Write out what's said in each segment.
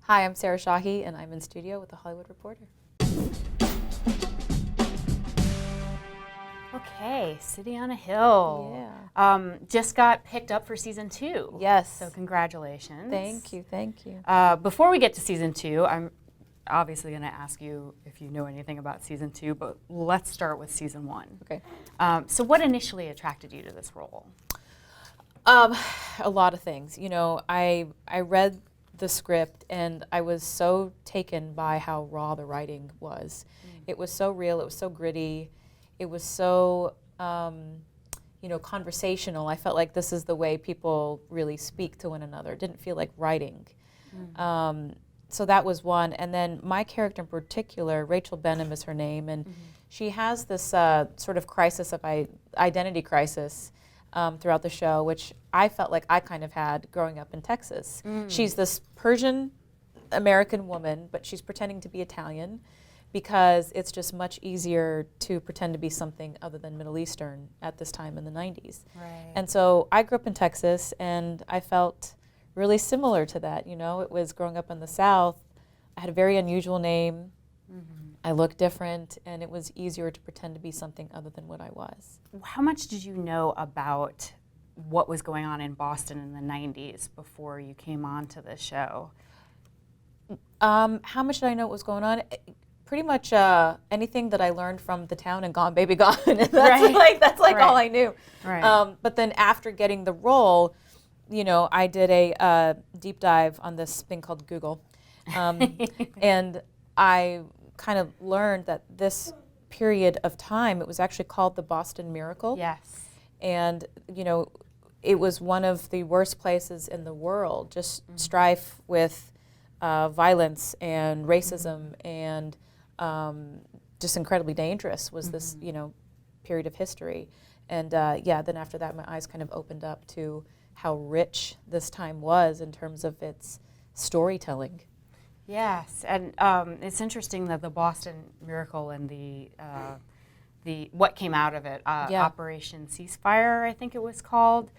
Hi, I'm Sarah Shahi, and I'm in studio with The Hollywood Reporter. Okay, City on a Hill. Yeah. Just got picked up for season 2. Yes. So congratulations. Thank you, thank you. Before we get to season 2, I'm obviously going to ask you if you know anything about season 2, but let's start with season 1. Okay. So what initially attracted you to this role? A lot of things. You know, I read the script and I was so taken by how raw the writing was. It was so real, it was so gritty, it was so, conversational. I felt like this is the way people really speak to one another. It didn't feel like writing. So that was one. And then my character in particular, Rachel Benham is her name, and she has this sort of crisis of identity crisis throughout the show, which I felt like I kind of had growing up in Texas. She's this Persian American woman, but she's pretending to be Italian because it's just much easier to pretend to be something other than Middle Eastern at this time in the 90s. Right. And so I grew up in Texas, and I felt really similar to that. You know, it was growing up in the South. I had a very unusual name. I looked different, and it was easier to pretend to be something other than what I was. How much did you know about what was going on in Boston in the 90s before you came on to this show? How much did I know what was going on? Pretty much anything that I learned from The Town and Gone Baby Gone. That's Right. all I knew. Right. But then after getting the role, you know, I did a deep dive on this thing called Google, and I kind of learned that this period of time, it was actually called the Boston Miracle. Yes. And, you know, it was one of the worst places in the world, just strife with violence and racism and just incredibly dangerous was this, you know, period of history. And then after that, my eyes kind of opened up to how rich this time was in terms of its storytelling. Yes, and it's interesting that the Boston Miracle and the what came out of it, Operation Ceasefire, I think it was called,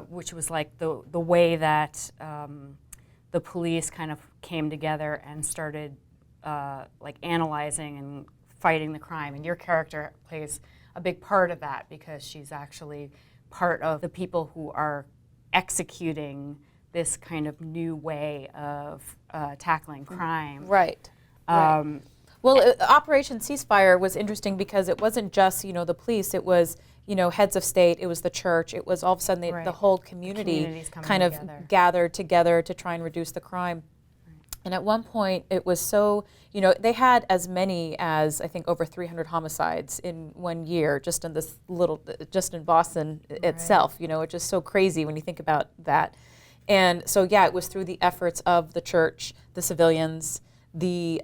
which was like the way that the police kind of came together and started like analyzing and fighting the crime. And your character plays a big part of that because she's actually part of the people who are executing this kind of new way of tackling crime. Right. Well, Operation Ceasefire was interesting because it wasn't just, you know, the police. It was, you know, heads of state. It was the church. It was all of a sudden the whole community kind of gathered together to try and reduce the crime. And at one point, it was so, you know, they had as many as, I think, over 300 homicides in 1 year, just in this little, just in Boston itself. You know, it's just so crazy when you think about that. And so, yeah, it was through the efforts of the church, the civilians, the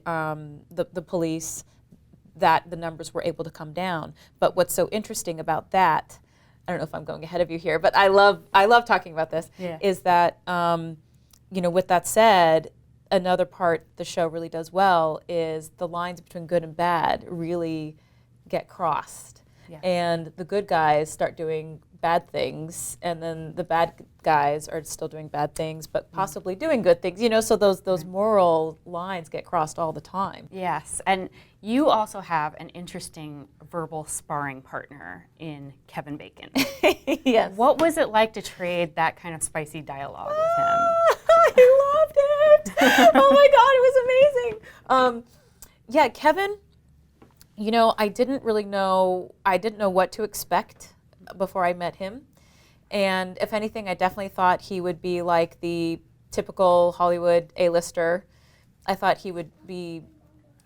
police, that the numbers were able to come down. But what's so interesting about that, I don't know if I'm going ahead of you here, but I love talking about this, is that, you know, with that said, another part the show really does well is the lines between good and bad really get crossed. Yes. And the good guys start doing bad things, and then the bad guys are still doing bad things, but possibly doing good things. You know, so those moral lines get crossed all the time. Yes, and you also have an interesting verbal sparring partner in Kevin Bacon. Yes. What was it like to trade that kind of spicy dialogue with him? I loved it. Oh my God, it was amazing. Kevin, you know, I didn't know what to expect before I met him. And if anything, I definitely thought he would be like the typical Hollywood A-lister. I thought he would be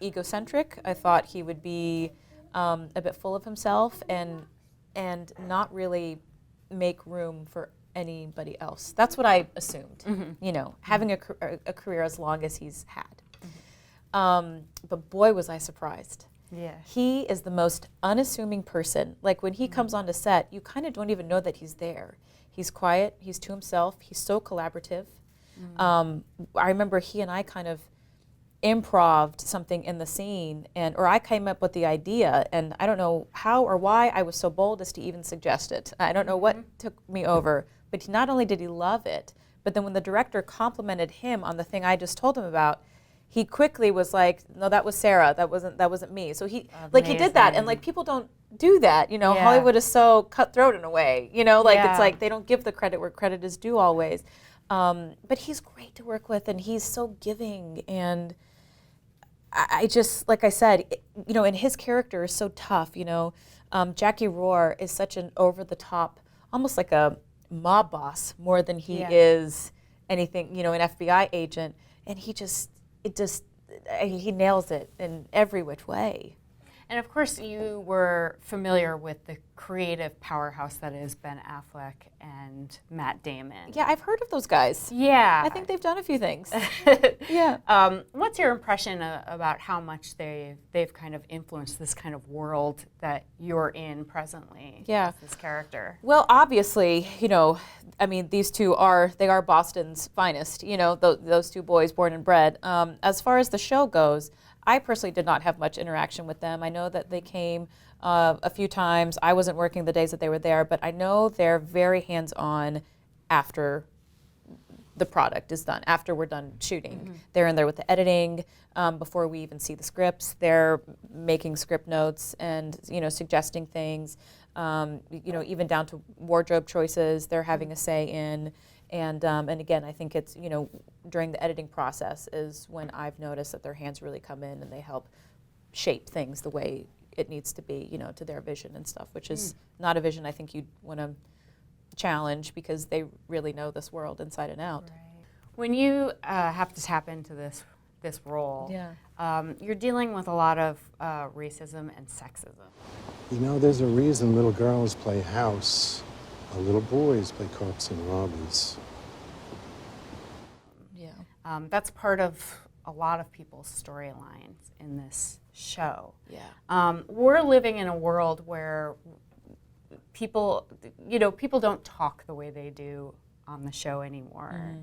egocentric. I thought he would be a bit full of himself and not really make room for anybody else. That's what I assumed, you know, having a career as long as he's had. But boy, was I surprised. Yeah. He is the most unassuming person. Like when he comes onto set, you kind of don't even know that he's there. He's quiet, he's to himself, he's so collaborative. I remember he and I kind of improv'd something in the scene, or I came up with the idea, and I don't know how or why I was so bold as to even suggest it. I don't know what took me over, but not only did he love it, But then when the director complimented him on the thing I just told him about, he quickly was like, no, that was Sarah. That wasn't me. So he he did that, and like people don't do that. You know, Hollywood is so cutthroat in a way. You know, like it's like they don't give the credit where credit is due always. But he's great to work with, and he's so giving. And I just, like I said, you know, and his character is so tough. You know, Jackie Rohr is such an over the top, almost like a mob boss more than he is anything. You know, an FBI agent, and he nails it in every which way. And of course, you were familiar with the creative powerhouse that is Ben Affleck and Matt Damon. Yeah, I've heard of those guys. Yeah. I think they've done a few things. Yeah. What's your impression about how much they've kind of influenced this kind of world that you're in presently? Yeah. This character. Well, obviously, you know, I mean, these two are Boston's finest, you know, those two boys born and bred. As far as the show goes, I personally did not have much interaction with them. I know that they came a few times. I wasn't working the days that they were there, but I know they're very hands-on after the product is done, after we're done shooting. They're in there with the editing before we even see the scripts. They're making script notes and, you know, suggesting things, you know, even down to wardrobe choices they're having a say in. And again, I think it's, you know, during the editing process is when I've noticed that their hands really come in and they help shape things the way it needs to be, you know, to their vision and stuff, which is not a vision I think you'd want to challenge because they really know this world inside and out. Right. When you have to tap into this role, you're dealing with a lot of racism and sexism. You know, there's a reason little girls play house. Little boys play cops and robbers. Yeah. That's part of a lot of people's storylines in this show. Yeah. We're living in a world where people don't talk the way they do on the show anymore.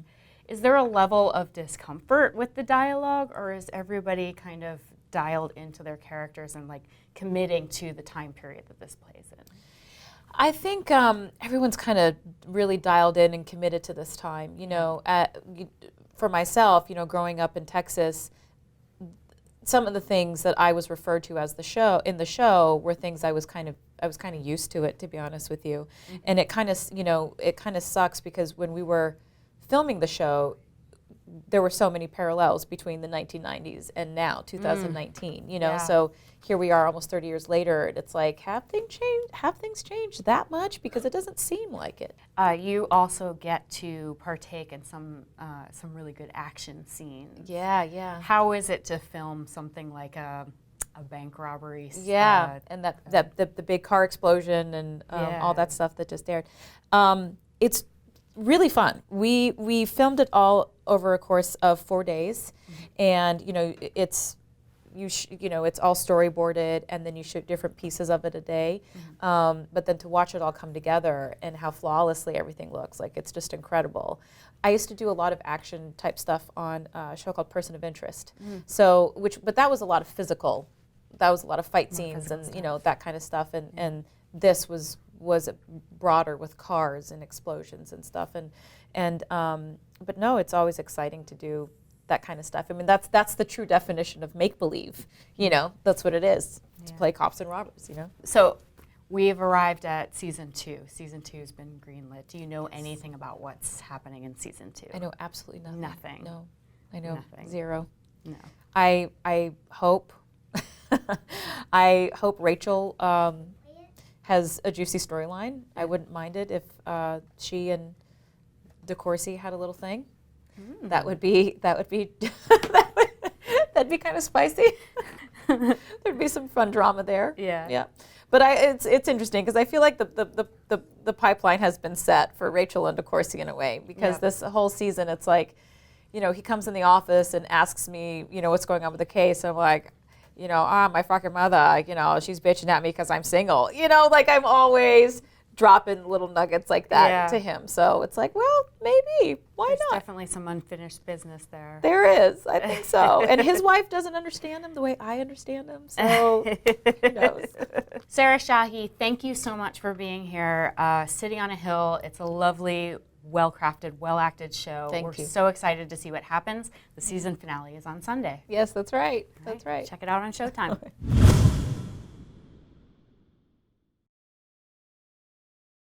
Is there a level of discomfort with the dialogue, or is everybody kind of dialed into their characters and like committing to the time period that this plays in? I think everyone's kind of really dialed in and committed to this time. You know, for myself, you know, growing up in Texas, some of the things that I was referred to as the show were things I was kind of used to it, to be honest with you. And it kind of sucks because when we were filming the show, there were so many parallels between the 1990s and now 2019. You know, so here we are almost 30 years later, and it's like, have things changed that much? Because it doesn't seem like it. You also get to partake in some really good action scenes. Yeah. How is it to film something like a bank robbery? And the big car explosion and all that stuff that just aired. It's really fun. We filmed it all over a course of 4 days, and you know it's all storyboarded, and then you shoot different pieces of it a day. But then to watch it all come together and how flawlessly everything looks, like it's just incredible. I used to do a lot of action type stuff on a show called Person of Interest. But that was a lot of physical. That was a lot of fight scenes and you know that kind of stuff. And this was broader with cars and explosions and stuff. But no, it's always exciting to do that kind of stuff. I mean, that's the true definition of make-believe. You know, that's what it is, to play cops and robbers, you know. So we've arrived at season 2. Season 2 has been greenlit. Do you know anything about what's happening in season 2? I know absolutely nothing. Nothing. No, I know nothing. Zero. No. I hope Rachel has a juicy storyline. I wouldn't mind it if she and DeCourcy had a little thing. That would be that'd be kind of spicy. There'd be some fun drama there. Yeah. But it's interesting because I feel like the pipeline has been set for Rachel and DeCourcy in a way, because this whole season it's like, you know, he comes in the office and asks me, you know, what's going on with the case. And I'm like, you know, my fucking mother, you know, she's bitching at me because I'm single. You know, like I'm always dropping little nuggets like that to him. So it's like, well, maybe. Why There's not? Definitely some unfinished business there. There is. I think so. And his wife doesn't understand him the way I understand him. So who knows? Sarah Shahi, thank you so much for being here. City on a Hill. It's a lovely well-crafted, well-acted show. Thank We're you. so excited to see what happens. The season finale is on Sunday. Yes, that's right. That's right. Check it out on Showtime.